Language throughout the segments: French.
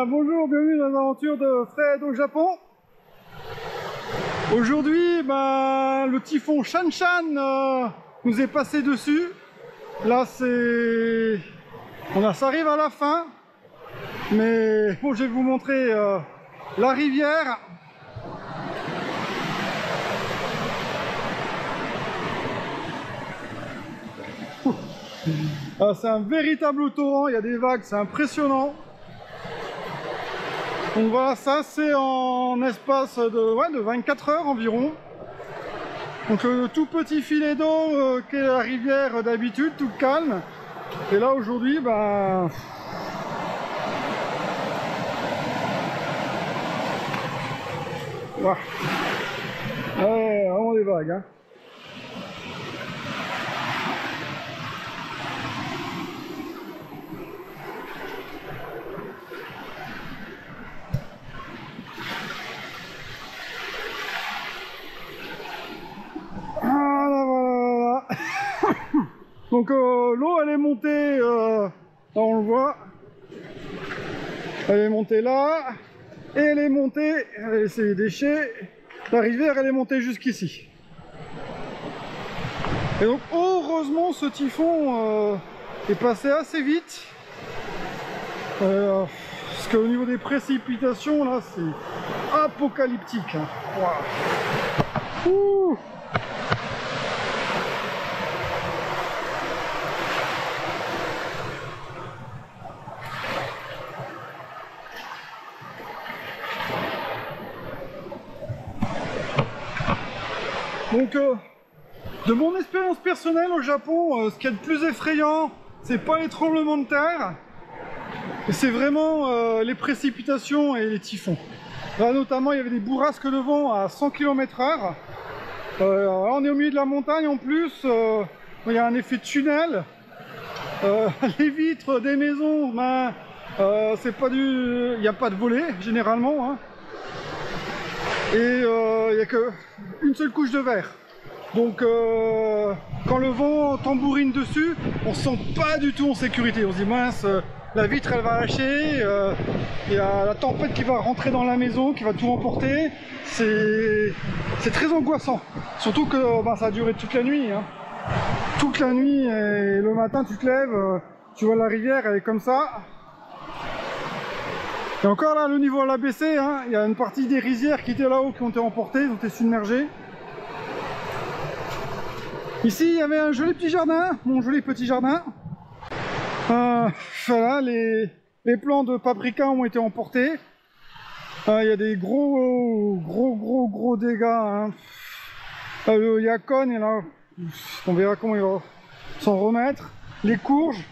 Bonjour, bienvenue dans les aventures de Fred au Japon. Aujourd'hui, le typhon Shanshan nous est passé dessus. Là, ça arrive à la fin. Mais bon, je vais vous montrer la rivière. C'est un véritable torrent, il y a des vagues, c'est impressionnant. Donc voilà, ça c'est en espace de 24 heures environ. Donc le tout petit filet d'eau qu'est la rivière d'habitude, toute calme. Et là aujourd'hui, voilà. Ouais, vraiment des vagues, hein. Voilà. Donc l'eau elle est montée, là on le voit, elle est montée là, et elle est montée, elle a laissé les déchets, la rivière elle est montée jusqu'ici. Et donc heureusement ce typhon est passé assez vite, parce qu'au niveau des précipitations là c'est apocalyptique, hein. Wow. Ouh. Donc, de mon expérience personnelle au Japon, ce qu'il y a de plus effrayant, c'est pas les tremblements de terre, c'est vraiment les précipitations et les typhons. Là, notamment, il y avait des bourrasques de vent à 100 km/h. Là, on est au milieu de la montagne en plus, il y a un effet de tunnel. Les vitres des maisons, c'est pas il n'y a pas de volet généralement, hein. Et il n'y a qu'une seule couche de verre. Donc quand le vent tambourine dessus, on se sent pas du tout en sécurité. On se dit mince, la vitre elle va lâcher, il y a la tempête qui va rentrer dans la maison, qui va tout emporter. C'est très angoissant. Surtout que ça a duré toute la nuit, hein. Toute la nuit, et le matin tu te lèves, tu vois la rivière, elle est comme ça. Et encore là, le niveau l'a baissé, hein. Il y a une partie des rizières qui étaient là-haut qui ont été emportées, ont été submergées. Ici, il y avait un joli petit jardin, mon joli petit jardin. Voilà, les plants de paprika ont été emportés. Il y a des gros dégâts, hein. Le Yacon, et là, on verra comment il va s'en remettre. Les courges,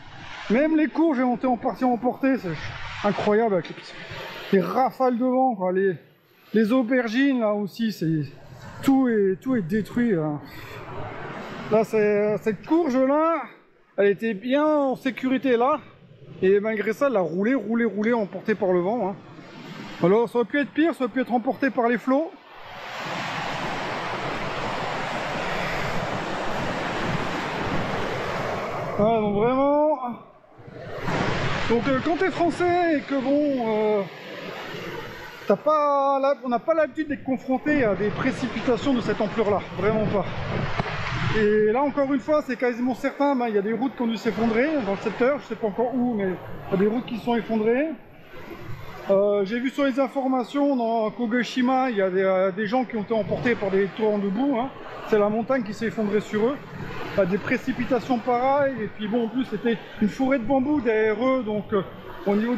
même les courges ont été en partie emportées. C'est incroyable avec les rafales de vent, quoi. Les aubergines là aussi, tout est détruit là. Là cette courge là, elle était bien en sécurité là, et malgré ça elle a roulé, emportée par le vent, hein. Alors ça aurait pu être pire, ça aurait pu être emporté par les flots. Ah, donc vraiment. Donc quand t'es français et que bon, on n'a pas l'habitude d'être confronté à des précipitations de cette ampleur-là, vraiment pas. Et là encore une fois, c'est quasiment certain, il y a des routes qui ont dû s'effondrer dans le secteur, je sais pas encore où, mais il y a des routes qui sont effondrées. J'ai vu sur les informations, dans Kagoshima, il y a des gens qui ont été emportés par des torrents de boue, hein. C'est la montagne qui s'est effondrée sur eux. Des précipitations pareilles, et puis bon, en plus c'était une forêt de bambou derrière eux, donc au niveau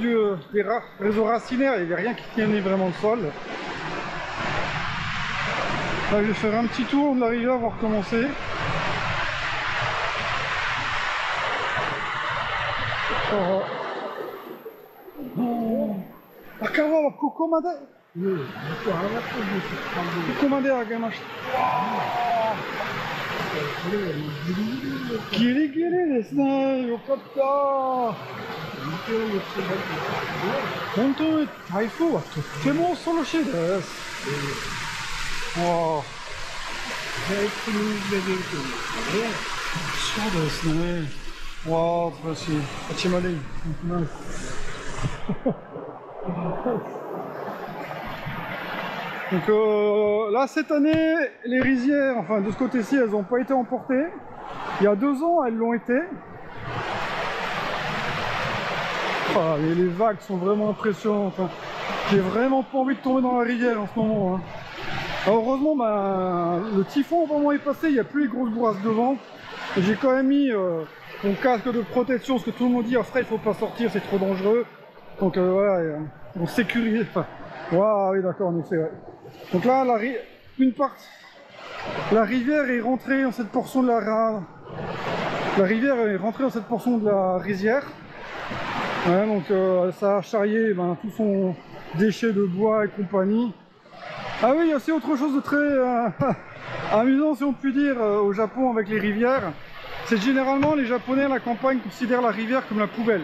des réseaux racinaires, il n'y avait rien qui tenait vraiment le sol. Là, je vais faire un petit tour de la rivière, voir comment c'est. Akawa, kokomade. Kokomade agemashita. Giri desu ne. Yokatta. 本当に台風はとっても恐ろしいです。そうですね。わあ、素晴らしい。あっちまで行きます。Donc là, cette année, les rizières, enfin de ce côté-ci, elles n'ont pas été emportées. Il y a 2 ans, elles l'ont été. Ah, et les vagues sont vraiment impressionnantes. Hein. J'ai vraiment pas envie de tomber dans la rivière en ce moment. Hein. Alors, heureusement, bah, le typhon au moment est passé, il n'y a plus les grosses bourrasques de vent. J'ai quand même mis mon casque de protection, parce que tout le monde dit ah, frère, il faut pas sortir, c'est trop dangereux. Donc voilà, on sécurise. Enfin, waouh, oui, d'accord, en effet, ouais. Donc là, la rivière est rentrée dans cette portion de la rivière est rentrée dans cette portion de la rizière. Ouais, donc ça a charrié tout son déchet de bois et compagnie. Ah oui, il y a aussi autre chose de très amusant, si on peut dire, au Japon avec les rivières. C'est que généralement les Japonais à la campagne considèrent la rivière comme la poubelle.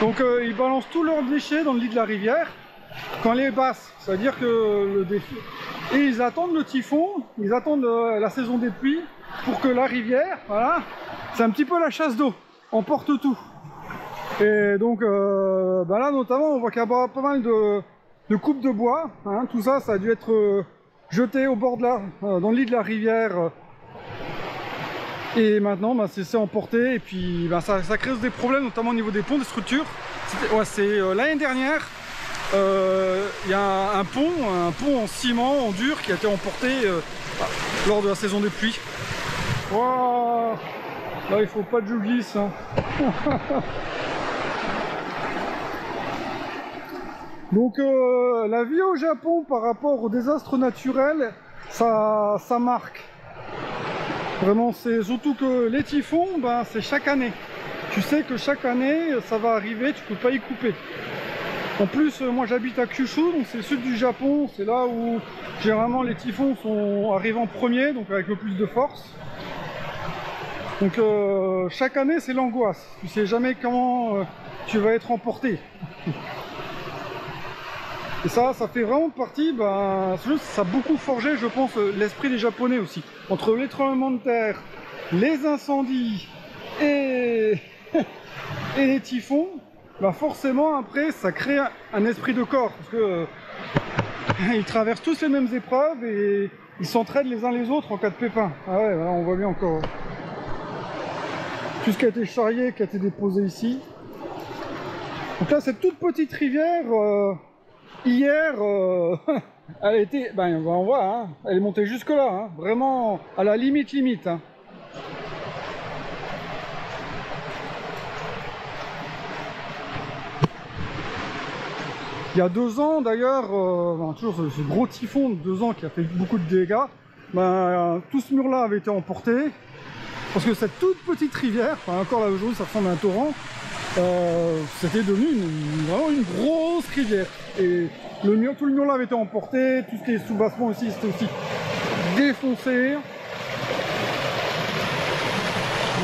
Donc ils balancent tous leurs déchets dans le lit de la rivière quand elle est basse. C'est-à-dire que le défi... Et ils attendent le typhon, ils attendent la saison des pluies pour que la rivière, voilà, c'est un petit peu la chasse d'eau, emporte tout. Et donc là notamment on voit qu'il y a pas mal de coupes de bois, hein, tout ça, ça a dû être jeté au bord de dans le lit de la rivière. Et maintenant c'est emporté et puis ça crée des problèmes notamment au niveau des ponts, des structures. Ouais, c'est l'année dernière, il y a un pont en ciment, en dur qui a été emporté lors de la saison des pluies. Wow, là il faut pas de je glisse. Hein. Donc la vie au Japon par rapport aux désastres naturels, ça marque. Vraiment, c'est surtout que les typhons, c'est chaque année. Tu sais que chaque année, ça va arriver, tu peux pas y couper. En plus, moi j'habite à Kyushu, donc c'est le sud du Japon, c'est là où généralement les typhons arrivent en premier, donc avec le plus de force. Donc chaque année, c'est l'angoisse. Tu sais jamais comment tu vas être emporté. Et ça fait vraiment partie, ça a beaucoup forgé, je pense, l'esprit des Japonais aussi. Entre les tremblements de terre, les incendies et les typhons, forcément après ça crée un esprit de corps. Parce que ils traversent tous les mêmes épreuves et ils s'entraident les uns les autres en cas de pépin. Ah ouais, là on voit bien encore tout ce qui a été charrié, qui a été déposé ici. Donc là, cette toute petite rivière... hier, elle était, on voit, hein, elle est montée jusque là, hein, vraiment à la limite. Hein. Il y a 2 ans d'ailleurs, toujours ce gros typhon de 2 ans qui a fait beaucoup de dégâts, tout ce mur-là avait été emporté, parce que cette toute petite rivière, encore là aujourd'hui ça ressemble à un torrent, c'était devenu vraiment une grosse rivière. Et tout le mur là avait été emporté, tout ce qui est sous-bassement aussi, c'était aussi défoncé.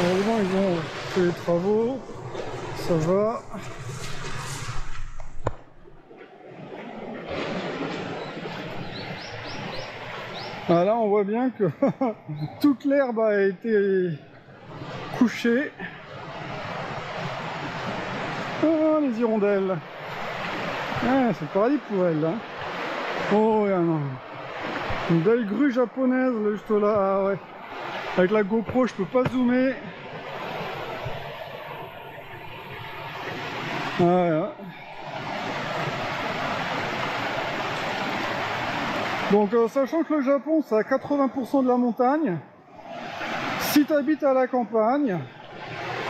Heureusement ils ont fait les travaux, ça va. Ah, là on voit bien que toute l'herbe a été couchée. Ah, les hirondelles. Ah, c'est le paradis pour elles. Hein. Oh, non. Une belle grue japonaise là, juste là. Ah, ouais. Avec la GoPro, je peux pas zoomer. Ah, ouais. Donc, sachant que le Japon, c'est à 80% de la montagne, si tu habites à la campagne,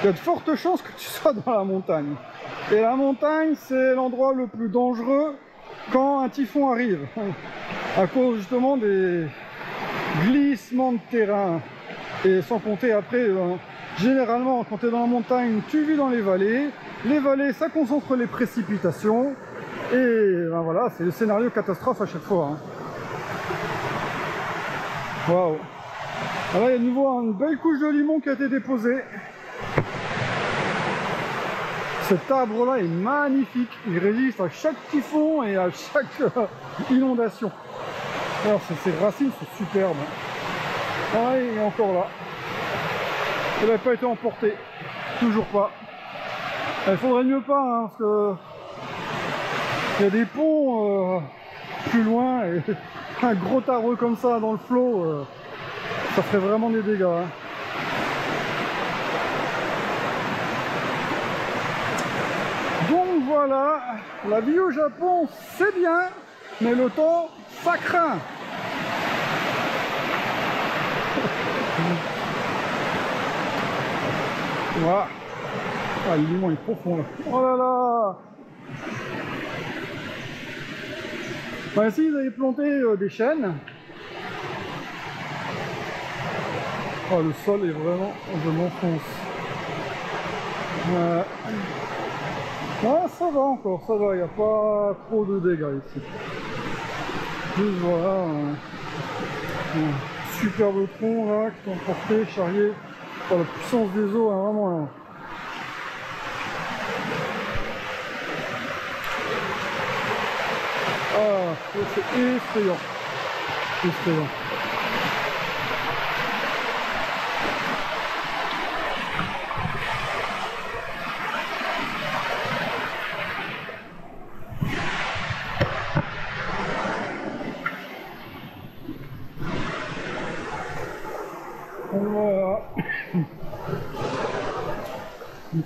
il y a de fortes chances que tu sois dans la montagne. Et la montagne, c'est l'endroit le plus dangereux quand un typhon arrive. À cause justement des glissements de terrain. Et sans compter après, généralement, quand tu es dans la montagne, tu vis dans les vallées. Les vallées, ça concentre les précipitations. Et voilà, c'est le scénario catastrophe à chaque fois. Hein. Waouh! Là, il y a de nouveau une belle couche de limon qui a été déposée. Cet arbre-là est magnifique, il résiste à chaque typhon et à chaque inondation. Alors ces racines sont superbes. Ah, il est encore là. Il n'a pas été emporté, toujours pas. Il faudrait mieux pas, hein, parce que Il y a des ponts plus loin et un gros tarot comme ça dans le flot, ça ferait vraiment des dégâts. Hein. Donc voilà, la vie au Japon c'est bien, mais le temps ça craint. Voilà. Ah, le limon est profond là. Oh là là. Bah, ici, ils avaient planté des chênes. Oh, le sol est vraiment... Je m'enfonce. Ah, ça va encore, ça va. Il n'y a pas trop de dégâts ici. Juste voilà. Un superbe tronc là, qui sont portés, charriés par la puissance des eaux, hein, vraiment là. Ah, c'est effrayant. Effrayant. Voilà.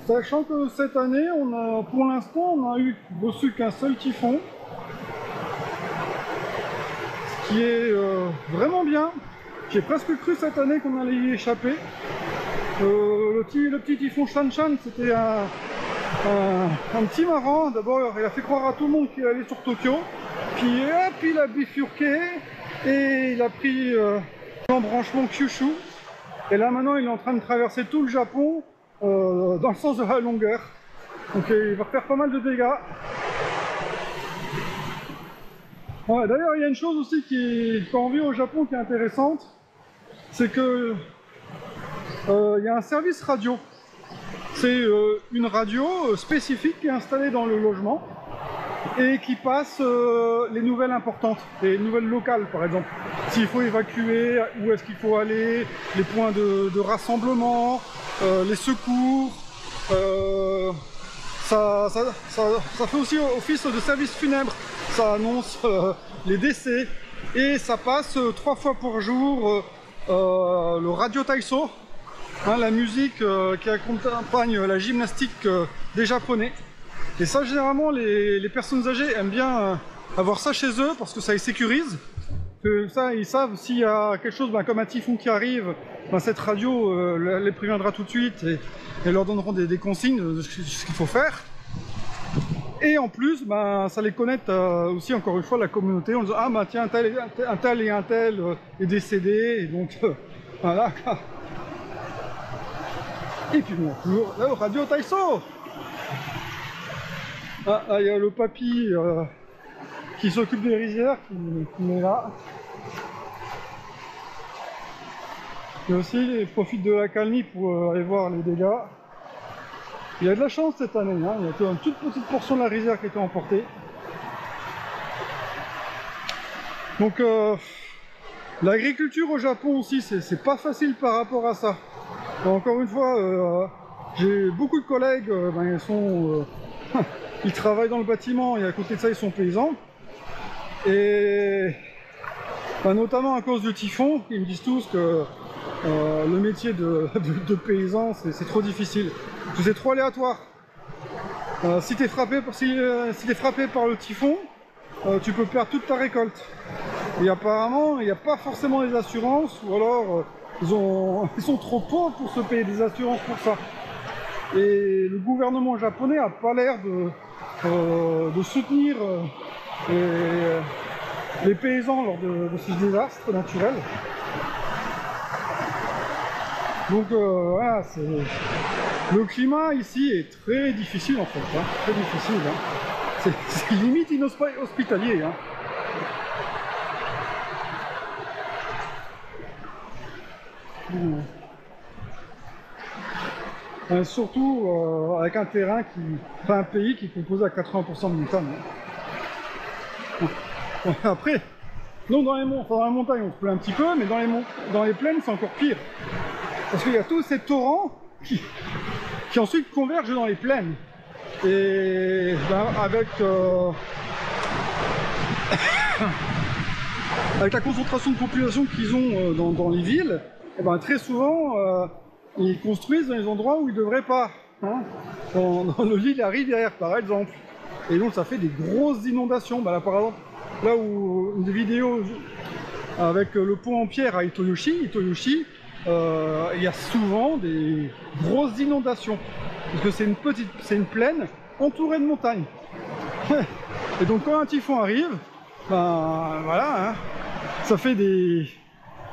Sachant que cette année, pour l'instant, on a reçu qu'un seul typhon. Qui est vraiment bien. J'ai presque cru cette année qu'on allait y échapper. Le petit typhon Shanshan, c'était un petit marrant. D'abord, il a fait croire à tout le monde qu'il allait sur Tokyo. Puis hop, il a bifurqué et il a pris l'embranchement Kyushu. Et là maintenant, il est en train de traverser tout le Japon dans le sens de la longueur. Donc il va faire pas mal de dégâts. Ouais, d'ailleurs, il y a une chose aussi quand on vit au Japon qui est intéressante, c'est que il y a un service radio. C'est une radio spécifique qui est installée dans le logement et qui passe les nouvelles importantes, les nouvelles locales par exemple. S'il faut évacuer, où est-ce qu'il faut aller, les points de rassemblement, les secours. Ça fait aussi office de service funèbre. Ça annonce les décès et ça passe 3 fois par jour le Radio Taiso, hein, la musique qui accompagne la gymnastique des Japonais. Et ça, généralement, les personnes âgées aiment bien avoir ça chez eux parce que ça les sécurise. Ça, ils savent s'il y a quelque chose comme un typhon qui arrive, cette radio les préviendra tout de suite et leur donneront des consignes de ce qu'il faut faire. Et en plus, ça les connecte aussi, encore une fois, la communauté. On dit, ah bah tiens, un tel et un tel est décédé, et donc voilà. Et puis bon, toujours le Radio Taiso. Ah, il y a le papy qui s'occupe des rizières qui est là. Et aussi, il profite de la calmie pour aller voir les dégâts. Il y a de la chance cette année, hein. Il y a qu'une toute petite portion de la rizière qui a été emportée. Donc l'agriculture au Japon aussi, c'est pas facile par rapport à ça. Encore une fois, j'ai beaucoup de collègues, ils travaillent dans le bâtiment et à côté de ça ils sont paysans. Et notamment à cause du typhon, ils me disent tous que le métier de paysan c'est trop difficile. C'est trop aléatoire. Si tu es frappé par le typhon, tu peux perdre toute ta récolte. Et apparemment, il n'y a pas forcément des assurances, ou alors ils sont trop pauvres pour se payer des assurances pour ça. Et le gouvernement japonais n'a pas l'air de soutenir les paysans lors de ce désastre naturel. Donc voilà, le climat ici est très difficile en fait, hein, très difficile. Hein. C'est limite inhospitalier. Hein. Surtout avec un terrain un pays qui est composé à 80% de montagne. Hein. Après, non, dans les montagnes on se plaît un petit peu, mais dans les plaines c'est encore pire. Parce qu'il y a tous ces torrents qui ensuite convergent dans les plaines. Et avec avec la concentration de population qu'ils ont dans les villes, et ben, très souvent, ils construisent dans les endroits où ils ne devraient pas. Hein, dans le lit de la rivière, par exemple. Et donc, ça fait des grosses inondations. Bah, là, par exemple, là où une vidéo avec le pont en pierre à Itoyoshi, il y a souvent des grosses inondations. Parce que c'est une plaine entourée de montagnes. Et donc, quand un typhon arrive, ben voilà, hein, ça fait des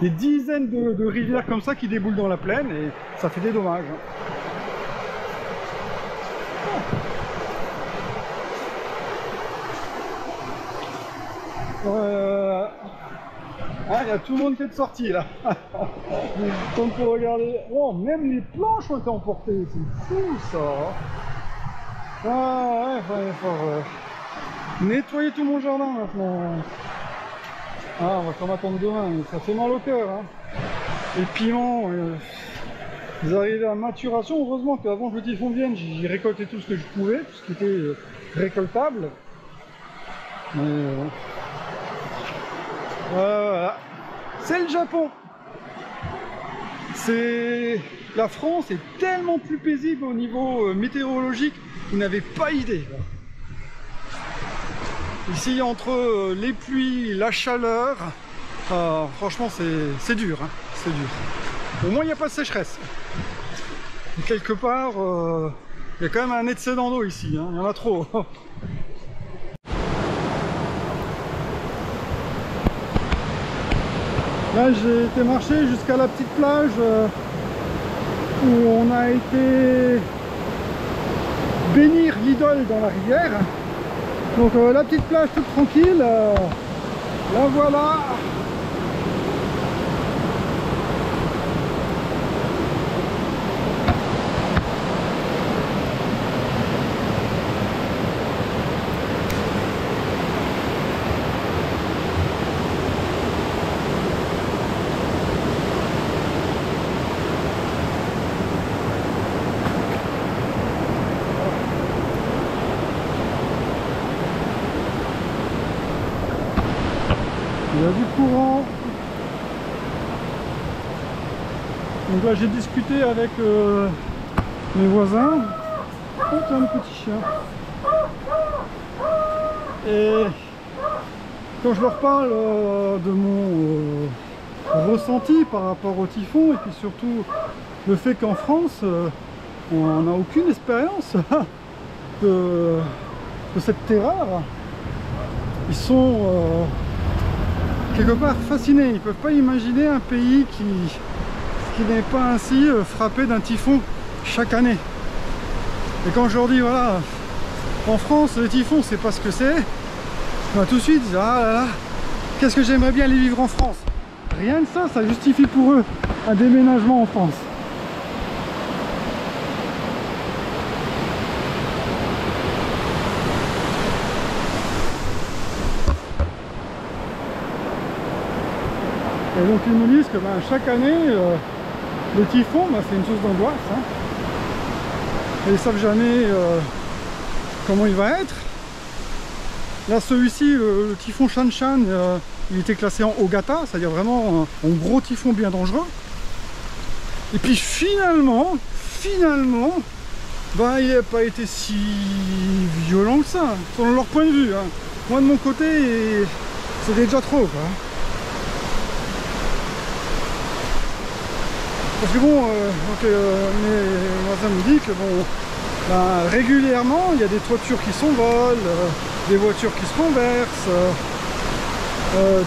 dizaines de rivières comme ça qui déboulent dans la plaine et ça fait des dommages. Ah, il y a tout le monde qui est de sortie là. Comme pour regarder. Oh, même les planches ont été emportées, c'est fou ça. Ah ouais, il faut nettoyer tout mon jardin maintenant. Ah, on va s'en attendre demain, mais ça fait mal au cœur. Hein. Les piments, ils arrivaient à maturation. Heureusement qu'avant que le typhon vienne, j'ai récolté tout ce que je pouvais, tout ce qui était récoltable. Mais voilà. C'est le Japon. La France est tellement plus paisible au niveau météorologique, vous n'avez pas idée. Ici, entre les pluies, la chaleur, franchement, c'est dur. Hein, c'est dur. Au moins, il n'y a pas de sécheresse. Et quelque part, il y a quand même un excédent d'eau ici. Hein, il y en a trop. Là, j'ai été marcher jusqu'à la petite plage où on a été bénir l'idole dans la rivière. Donc la petite plage toute tranquille, la voilà. Il y a du courant. Donc là j'ai discuté avec mes voisins. Oh, c'est un petit chien. Et quand je leur parle de mon ressenti par rapport au typhon, et puis surtout le fait qu'en France on n'a aucune expérience de cette terreur, ils sont quelque part fascinés. Ils ne peuvent pas imaginer un pays qui n'est pas ainsi frappé d'un typhon chaque année. Et quand je leur dis voilà, en France le typhon c'est pas ce que c'est, bah, tout de suite ils disent ah là là, qu'est-ce que j'aimerais bien aller vivre en France. Rien que ça justifie pour eux un déménagement en France. Et donc ils nous disent que chaque année, le typhon, c'est une source d'angoisse. Hein. Et ils ne savent jamais comment il va être. Là celui-ci, le typhon Shanshan, il était classé en Ogata, c'est-à-dire vraiment un gros typhon bien dangereux. Et puis finalement, il n'a pas été si violent que ça, selon leur point de vue. Hein. Moi de mon côté, c'était déjà trop, quoi. Parce que bon, mes voisins me disent que bon, régulièrement il y a des toitures qui s'envolent, des voitures qui se renversent,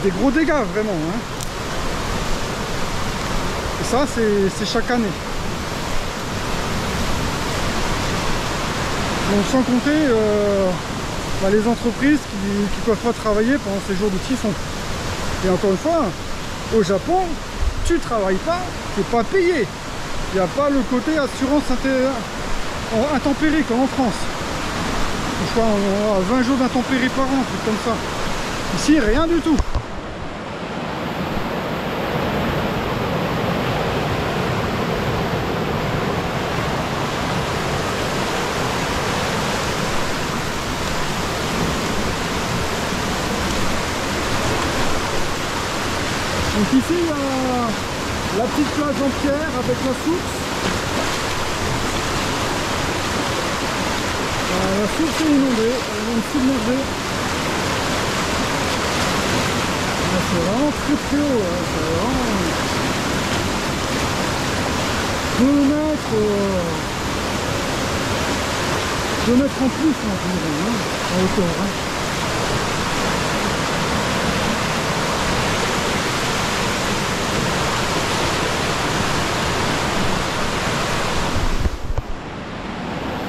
des gros dégâts vraiment. Hein. Et ça c'est chaque année. Donc sans compter les entreprises qui ne peuvent pas travailler pendant ces jours de typhon. Et encore une fois, au Japon, tu travailles pas, t'es pas payé. Il n'y a pas le côté assurance intempérie comme en France. Je crois on a 20 jours d'intempérie par an, tout comme ça. Ici, rien du tout. Donc ici il y a la petite plage en pierre avec la source. La source est inondée, elle vient de submerger. C'est vraiment très haut, hein. C'est vraiment 2 mètres, 2 mètres en plus hein, en hauteur. Hein.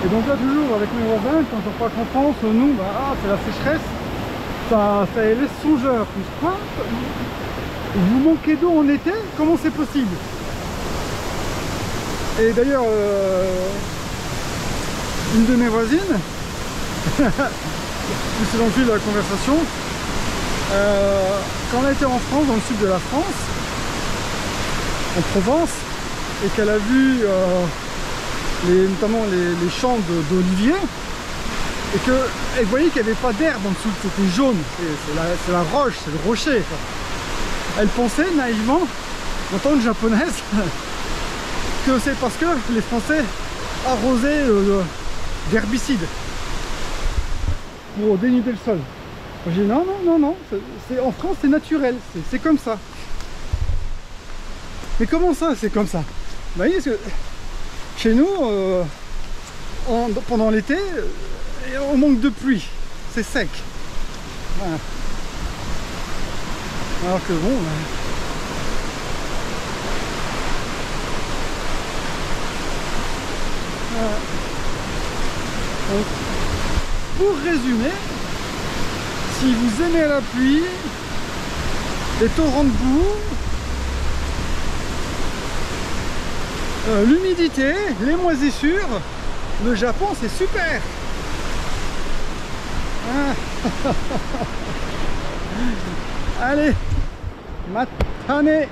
Et donc là toujours avec mes voisins, quand on croit qu'en France, nous, bah, c'est la sécheresse, ça les laisse songeurs. Quoi ? Vous manquez d'eau en été? Comment c'est possible? Et d'ailleurs, une de mes voisines, c'est dans le fil de la conversation, quand elle était en France, dans le sud de la France, en Provence, et qu'elle a vu notamment les champs d'oliviers, et qu'elle voyait qu'il n'y avait pas d'herbe en dessous, c'était jaune, c'est la roche, c'est le rocher. Elle pensait naïvement, en tant que japonaise, que c'est parce que les Français arrosaient d'herbicides pour dénuder le sol. J'ai dit non, non, non, non, en France c'est naturel, c'est comme ça. Mais comment ça, c'est comme ça? Vous voyez, parce que chez nous, pendant l'été, on manque de pluie, c'est sec. Voilà. Alors que bon... Voilà. Donc, pour résumer, si vous aimez la pluie, les torrents de boue, l'humidité, les moisissures, le Japon c'est super. Ah. Allez, matane.